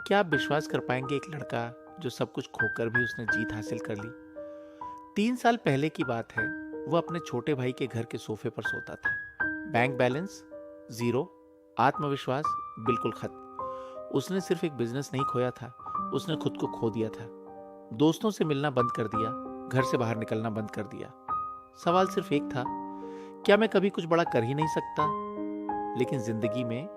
क्या आप विश्वास कर पाएंगे, एक लड़का जो सब कुछ खोकर भी उसने जीत हासिल कर ली। 3 साल पहले की बात है। वो अपने छोटे भाई के घर के सोफे पर सोता था। बैंक बैलेंस जीरो, आत्मविश्वास बिल्कुल खत्म। उसने सिर्फ एक बिजनेस नहीं खोया था, उसने खुद को खो दिया था। दोस्तों से मिलना बंद कर दिया, घर से बाहर निकलना बंद कर दिया। सवाल सिर्फ एक था, क्या मैं कभी कुछ बड़ा कर ही नहीं सकता? लेकिन जिंदगी में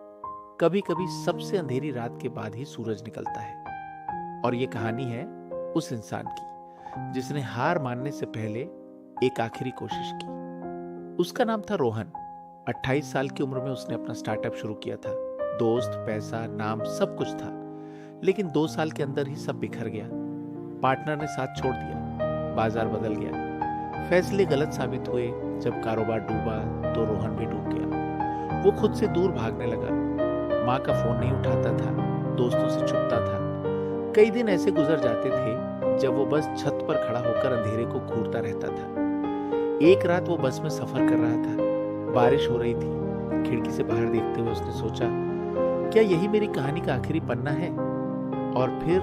कभी कभी सबसे अंधेरी रात के बाद ही सूरज निकलता है। और ये कहानी है उस इंसान की जिसने हार मानने से पहले एक आखिरी कोशिश की। उसका नाम था रोहन। 28 साल की उम्र में उसने अपना स्टार्टअप शुरू किया था। दोस्त, पैसा, नाम सब कुछ था, लेकिन 2 साल के अंदर ही सब बिखर गया। पार्टनर ने साथ छोड़ दिया, बाजार बदल गया, फैसले गलत साबित हुए। जब कारोबार डूबा तो रोहन भी डूब गया। वो खुद से दूर भागने लगा। माँ का फोन नहीं उठाता था, दोस्तों से छुपता था। कई दिन ऐसे गुजर जाते थे जब वो बस छत पर खड़ा होकर अंधेरे को घूरता रहता था। एक रात वो बस में सफर कर रहा था। बारिश हो रही थी। खिड़की से बाहर देखते हुए उसने सोचा, क्या यही मेरी कहानी का आखिरी पन्ना है? और फिर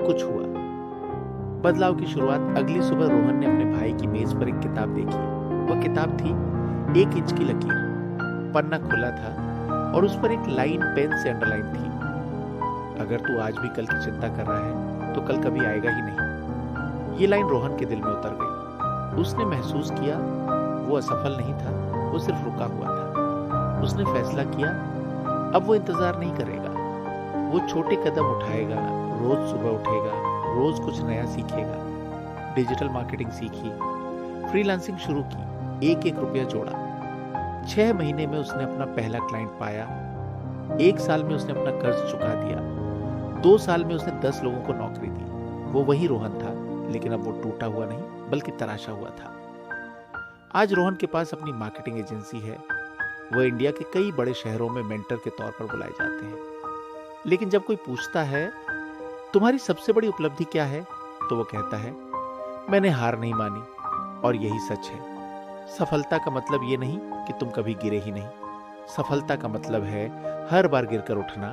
कुछ हुआ। बदलाव की शुरुआत। अगली सुबह रोहन ने अपने भाई की मेज पर एक किताब देखी। वह किताब थी 1 इंच की लकीर। पन्ना खुला था और उस पर एक लाइन पेन से अंडरलाइन थी, अगर तू आज भी कल की चिंता कर रहा है तो कल कभी आएगा ही नहीं। ये लाइन रोहन के दिल में उतर गई। उसने महसूस किया वो असफल नहीं था, वो सिर्फ रुका हुआ था। उसने फैसला किया, अब वो इंतजार नहीं करेगा। वो छोटे कदम उठाएगा, रोज सुबह उठेगा, रोज कुछ नया सीखेगा। डिजिटल मार्केटिंग सीखी, फ्रीलांसिंग शुरू की, एक एक रुपया जोड़ा। 6 महीने में उसने अपना पहला क्लाइंट पाया। 1 साल में उसने अपना कर्ज चुका दिया। 2 साल में उसने 10 लोगों को नौकरी दी। वो वही रोहन था, लेकिन अब वो टूटा हुआ नहीं बल्कि तराशा हुआ था। आज रोहन के पास अपनी मार्केटिंग एजेंसी है। वो इंडिया के कई बड़े शहरों में मेंटर के तौर पर बुलाए जाते हैं। लेकिन जब कोई पूछता है तुम्हारी सबसे बड़ी उपलब्धि क्या है, तो वो कहता है मैंने हार नहीं मानी। और यही सच है। सफलता का मतलब ये नहीं कि तुम कभी गिरे ही नहीं। सफलता का मतलब है हर बार गिरकर उठना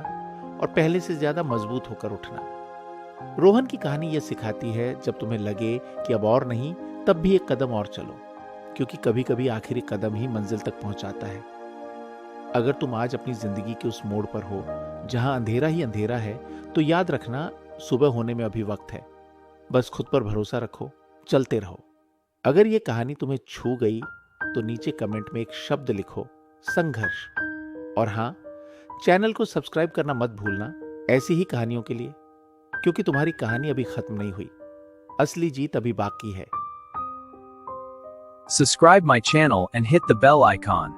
और पहले से ज्यादा मजबूत होकर उठना। रोहन की कहानी यह सिखाती है, जब तुम्हें लगे कि अब और नहीं, तब भी एक कदम और चलो, क्योंकि कभी कभी आखिरी कदम ही मंजिल तक पहुंचाता है। अगर तुम आज अपनी जिंदगी के उस मोड़ पर हो जहां अंधेरा ही अंधेरा है, तो याद रखना सुबह होने में अभी वक्त है। बस खुद पर भरोसा रखो, चलते रहो। अगर ये कहानी तुम्हें छू गई तो नीचे कमेंट में एक शब्द लिखो, संघर्ष। और हाँ, चैनल को सब्सक्राइब करना मत भूलना ऐसी ही कहानियों के लिए, क्योंकि तुम्हारी कहानी अभी खत्म नहीं हुई, असली जीत अभी बाकी है। Subscribe my channel and hit the bell icon.